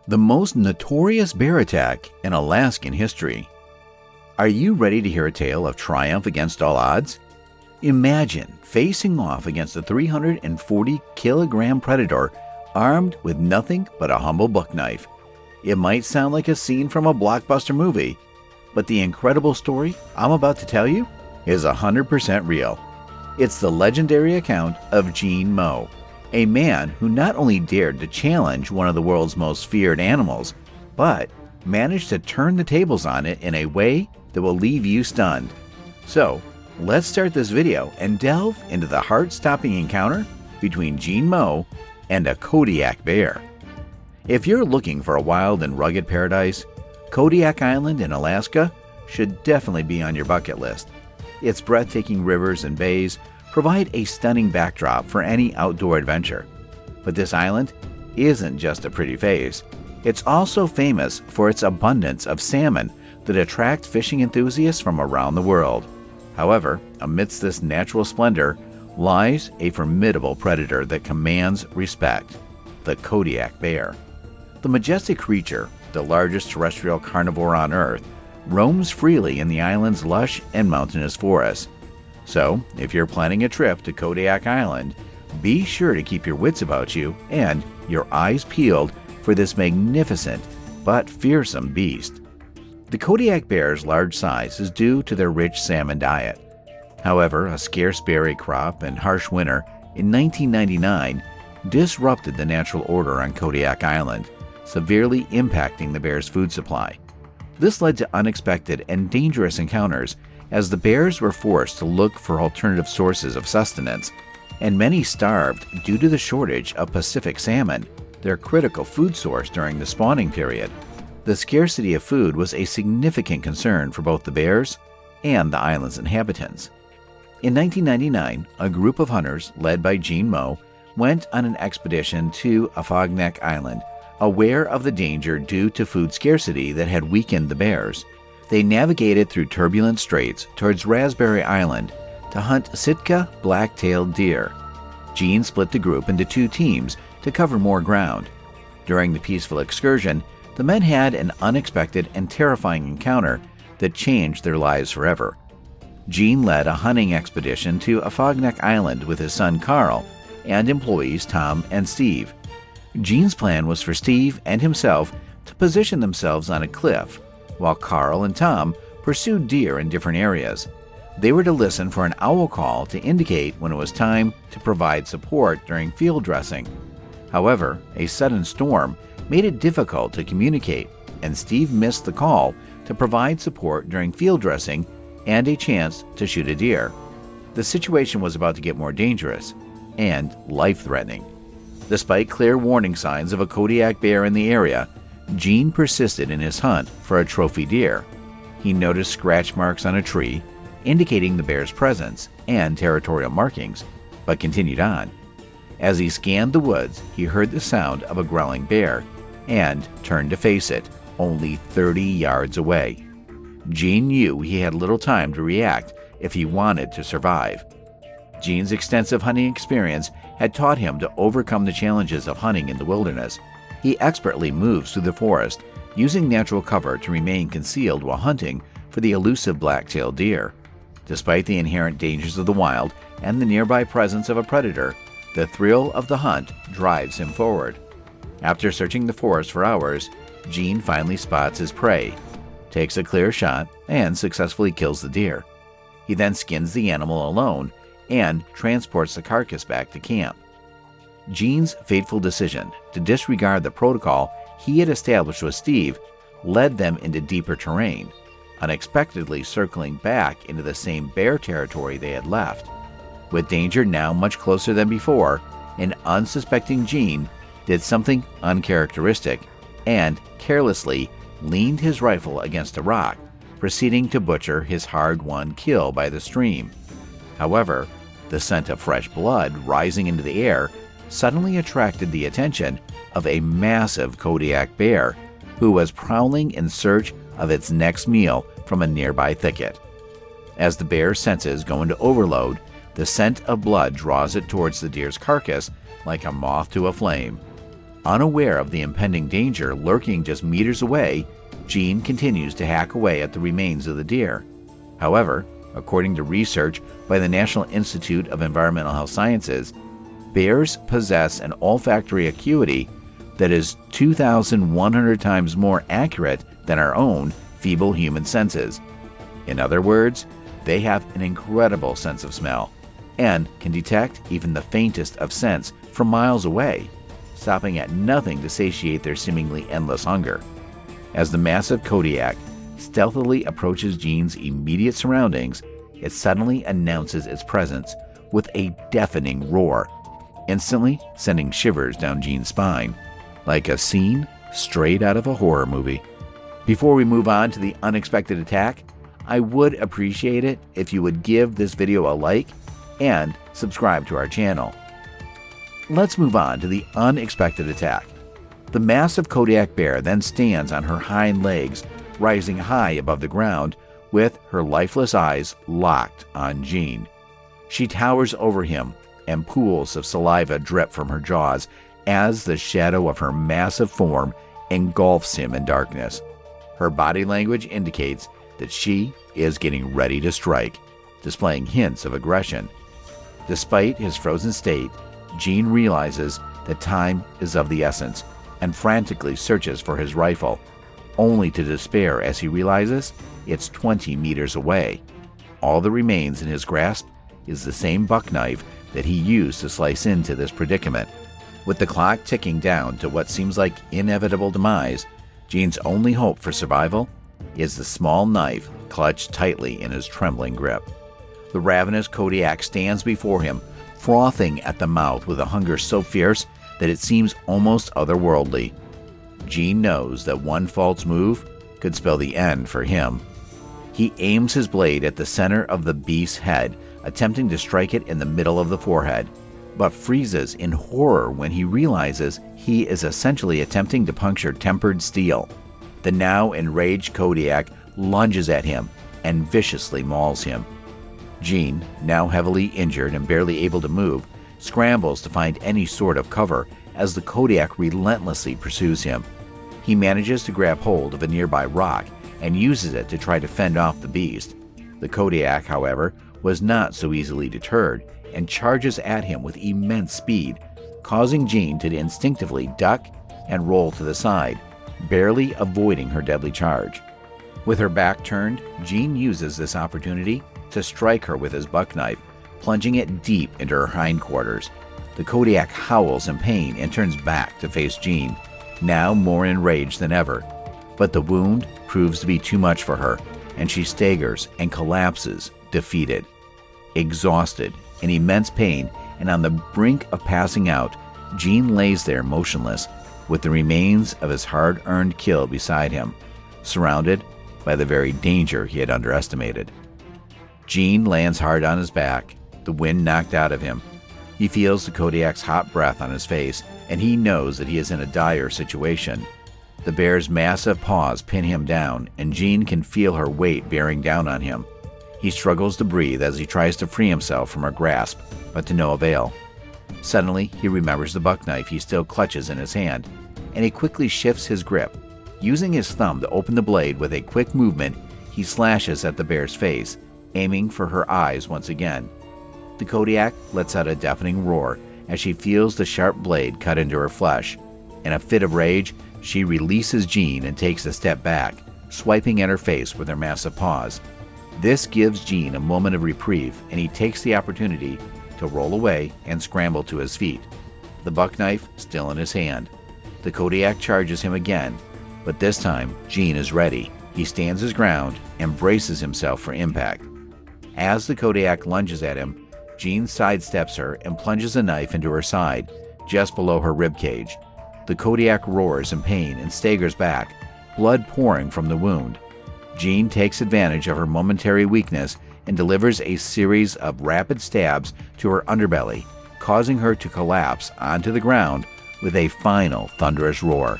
The most notorious bear attack in Alaskan history. Are you ready to hear a tale of triumph against all odds? Imagine facing off against a 340-kilogram predator armed with nothing but a humble buck knife. It might sound like a scene from a blockbuster movie, but the incredible story I'm about to tell you is 100% real. It's the legendary account of Gene Moe, a man who not only dared to challenge one of the world's most feared animals, but managed to turn the tables on it in a way that will leave you stunned. So, let's start this video and delve into the heart-stopping encounter between Gene Moe and a Kodiak bear. If you're looking for a wild and rugged paradise, Kodiak Island in Alaska should definitely be on your bucket list. Its breathtaking rivers and bays provide a stunning backdrop for any outdoor adventure. But this island isn't just a pretty face. It's also famous for its abundance of salmon that attract fishing enthusiasts from around the world. However, amidst this natural splendor lies a formidable predator that commands respect: the Kodiak Bear. The majestic creature, the largest terrestrial carnivore on Earth, roams freely in the island's lush and mountainous forests. So, if you're planning a trip to Kodiak Island, be sure to keep your wits about you and your eyes peeled for this magnificent but fearsome beast. The Kodiak Bear's large size is due to their rich salmon diet. However, a scarce berry crop and harsh winter in 1999 disrupted the natural order on Kodiak Island, severely impacting the bear's food supply. This led to unexpected and dangerous encounters as the bears were forced to look for alternative sources of sustenance, and many starved due to the shortage of Pacific salmon, their critical food source during the spawning period. The scarcity of food was a significant concern for both the bears and the island's inhabitants. In 1999, a group of hunters led by Gene Moe went on an expedition to Kodiak Island, aware of the danger due to food scarcity that had weakened the bears. They navigated through turbulent straits towards Raspberry Island to hunt Sitka black-tailed deer. Gene split the group into two teams to cover more ground. During the peaceful excursion, the men had an unexpected and terrifying encounter that changed their lives forever. Gene led a hunting expedition to Kodiak Island with his son Carl and employees Tom and Steve. Gene's plan was for Steve and himself to position themselves on a cliff, while Carl and Tom pursued deer in different areas. They were to listen for an owl call to indicate when it was time to provide support during field dressing. However, a sudden storm made it difficult to communicate, and Steve missed the call to provide support during field dressing and a chance to shoot a deer. The situation was about to get more dangerous and life-threatening. Despite clear warning signs of a Kodiak bear in the area, Gene persisted in his hunt for a trophy deer. He noticed scratch marks on a tree, indicating the bear's presence and territorial markings, but continued on. As he scanned the woods, he heard the sound of a growling bear and turned to face it, only 30 yards away. Gene knew he had little time to react if he wanted to survive. Gene's extensive hunting experience had taught him to overcome the challenges of hunting in the wilderness. He expertly moves through the forest, using natural cover to remain concealed while hunting for the elusive black-tailed deer. Despite the inherent dangers of the wild and the nearby presence of a predator, the thrill of the hunt drives him forward. After searching the forest for hours, Gene finally spots his prey, takes a clear shot, and successfully kills the deer. He then skins the animal alone and transports the carcass back to camp. Gene's fateful decision to disregard the protocol he had established with Steve led them into deeper terrain, unexpectedly circling back into the same bear territory they had left. With danger now much closer than before, an unsuspecting Gene did something uncharacteristic and carelessly leaned his rifle against a rock, proceeding to butcher his hard-won kill by the stream. However, the scent of fresh blood rising into the air suddenly attracted the attention of a massive Kodiak bear who was prowling in search of its next meal from a nearby thicket. As the bear's senses go into overload, the scent of blood draws it towards the deer's carcass like a moth to a flame. Unaware of the impending danger lurking just meters away, Gene continues to hack away at the remains of the deer. However, according to research by the National Institute of Environmental Health Sciences, bears possess an olfactory acuity that is 2,100 times more accurate than our own feeble human senses. In other words, they have an incredible sense of smell and can detect even the faintest of scents from miles away, stopping at nothing to satiate their seemingly endless hunger. As the massive Kodiak stealthily approaches Gene's immediate surroundings, it suddenly announces its presence with a deafening roar, instantly sending shivers down Gene's spine, like a scene straight out of a horror movie. Before we move on to the unexpected attack, I would appreciate it if you would give this video a like and subscribe to our channel. Let's move on to the unexpected attack. The massive Kodiak Bear then stands on her hind legs, rising high above the ground, with her lifeless eyes locked on Gene. She towers over him, and pools of saliva drip from her jaws as the shadow of her massive form engulfs him in darkness. Her body language indicates that she is getting ready to strike, displaying hints of aggression. Despite his frozen state, Gene realizes that time is of the essence and frantically searches for his rifle, only to despair as he realizes it's 20 meters away. All that remains in his grasp is the same buck knife that he used to slice into this predicament. With the clock ticking down to what seems like inevitable demise, Gene's only hope for survival is the small knife clutched tightly in his trembling grip. The ravenous Kodiak stands before him, frothing at the mouth with a hunger so fierce that it seems almost otherworldly. Gene knows that one false move could spell the end for him. He aims his blade at the center of the beast's head, attempting to strike it in the middle of the forehead, but freezes in horror when he realizes he is essentially attempting to puncture tempered steel. The now enraged Kodiak lunges at him and viciously mauls him. Gene, now heavily injured and barely able to move, scrambles to find any sort of cover as the Kodiak relentlessly pursues him. He manages to grab hold of a nearby rock and uses it to try to fend off the beast. The Kodiak, however, was not so easily deterred and charges at him with immense speed, causing Gene to instinctively duck and roll to the side, barely avoiding her deadly charge. With her back turned, Gene uses this opportunity to strike her with his buck knife, plunging it deep into her hindquarters. The Kodiak howls in pain and turns back to face Gene, now more enraged than ever. But the wound proves to be too much for her, and she staggers and collapses, defeated. Exhausted, in immense pain, and on the brink of passing out, Gene lays there motionless, with the remains of his hard-earned kill beside him, surrounded by the very danger he had underestimated. Gene lands hard on his back, the wind knocked out of him. He feels the Kodiak's hot breath on his face, and he knows that he is in a dire situation. The bear's massive paws pin him down, and Gene can feel her weight bearing down on him. He struggles to breathe as he tries to free himself from her grasp, but to no avail. Suddenly, he remembers the buck knife he still clutches in his hand, and he quickly shifts his grip. Using his thumb to open the blade with a quick movement, he slashes at the bear's face, aiming for her eyes once again. The Kodiak lets out a deafening roar as she feels the sharp blade cut into her flesh. In a fit of rage, she releases Gene and takes a step back, swiping at her face with her massive paws. This gives Gene a moment of reprieve, and he takes the opportunity to roll away and scramble to his feet, the buck knife still in his hand. The Kodiak charges him again, but this time Gene is ready. He stands his ground and braces himself for impact. As the Kodiak lunges at him, Gene sidesteps her and plunges a knife into her side, just below her ribcage. The Kodiak roars in pain and staggers back, blood pouring from the wound. Gene takes advantage of her momentary weakness and delivers a series of rapid stabs to her underbelly, causing her to collapse onto the ground with a final thunderous roar.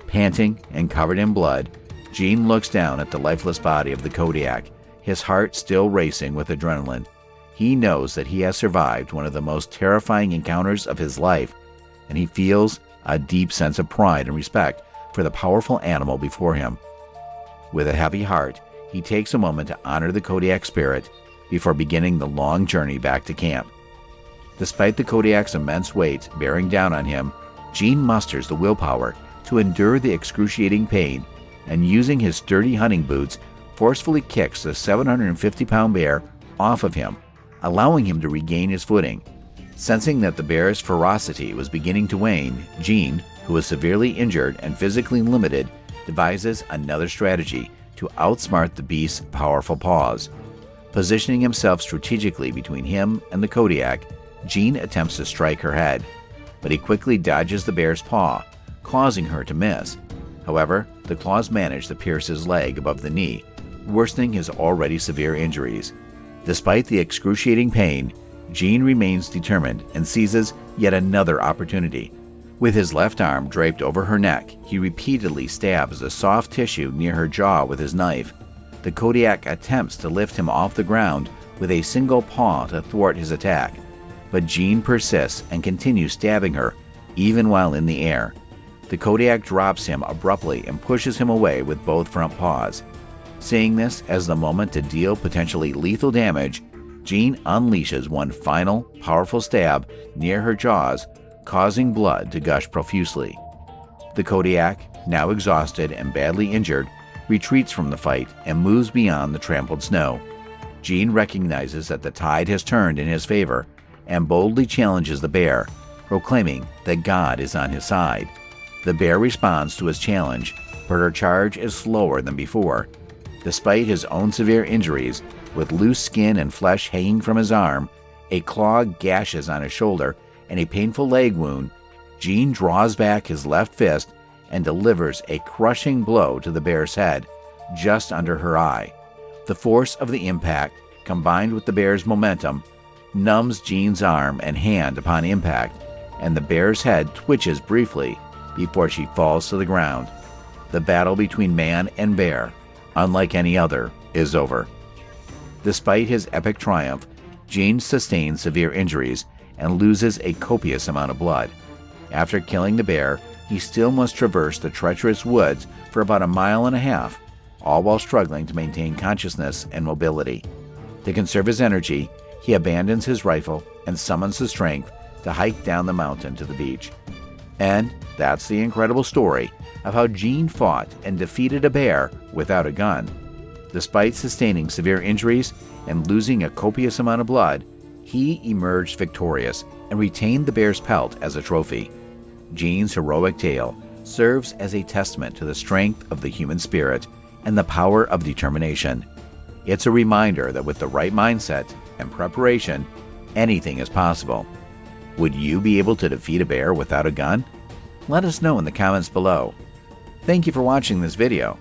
Panting and covered in blood, Gene looks down at the lifeless body of the Kodiak, his heart still racing with adrenaline. He knows that he has survived one of the most terrifying encounters of his life, and he feels a deep sense of pride and respect for the powerful animal before him. With a heavy heart, he takes a moment to honor the Kodiak spirit before beginning the long journey back to camp. Despite the Kodiak's immense weight bearing down on him, Gene musters the willpower to endure the excruciating pain and, using his sturdy hunting boots, forcefully kicks the 750-pound bear off of him, allowing him to regain his footing. Sensing that the bear's ferocity was beginning to wane, Gene, who was severely injured and physically limited, devises another strategy to outsmart the beast's powerful paws. Positioning himself strategically between him and the Kodiak, Gene attempts to strike her head, but he quickly dodges the bear's paw, causing her to miss. However, the claws manage to pierce his leg above the knee, worsening his already severe injuries. Despite the excruciating pain, Gene remains determined and seizes yet another opportunity. With his left arm draped over her neck, he repeatedly stabs the soft tissue near her jaw with his knife. The Kodiak attempts to lift him off the ground with a single paw to thwart his attack, but Gene persists and continues stabbing her, even while in the air. The Kodiak drops him abruptly and pushes him away with both front paws. Seeing this as the moment to deal potentially lethal damage, Gene unleashes one final, powerful stab near her jaws, causing blood to gush profusely. The Kodiak, now exhausted and badly injured, retreats from the fight and moves beyond the trampled snow. Gene recognizes that the tide has turned in his favor and boldly challenges the bear, proclaiming that God is on his side. The bear responds to his challenge, but her charge is slower than before. Despite his own severe injuries, with loose skin and flesh hanging from his arm, a claw gashes on his shoulder, and a painful leg wound, Gene draws back his left fist and delivers a crushing blow to the bear's head, just under her eye. The force of the impact, combined with the bear's momentum, numbs Gene's arm and hand upon impact, and the bear's head twitches briefly before she falls to the ground. The battle between man and bear, unlike any other, is over. Despite his epic triumph, Gene sustains severe injuries and loses a copious amount of blood. After killing the bear, he still must traverse the treacherous woods for about 1.5 miles, all while struggling to maintain consciousness and mobility. To conserve his energy, he abandons his rifle and summons the strength to hike down the mountain to the beach. And that's the incredible story of how Gene fought and defeated a bear without a gun. Despite sustaining severe injuries and losing a copious amount of blood, he emerged victorious and retained the bear's pelt as a trophy. Gene's heroic tale serves as a testament to the strength of the human spirit and the power of determination. It's a reminder that with the right mindset and preparation, anything is possible. Would you be able to defeat a bear without a gun? Let us know in the comments below. Thank you for watching this video.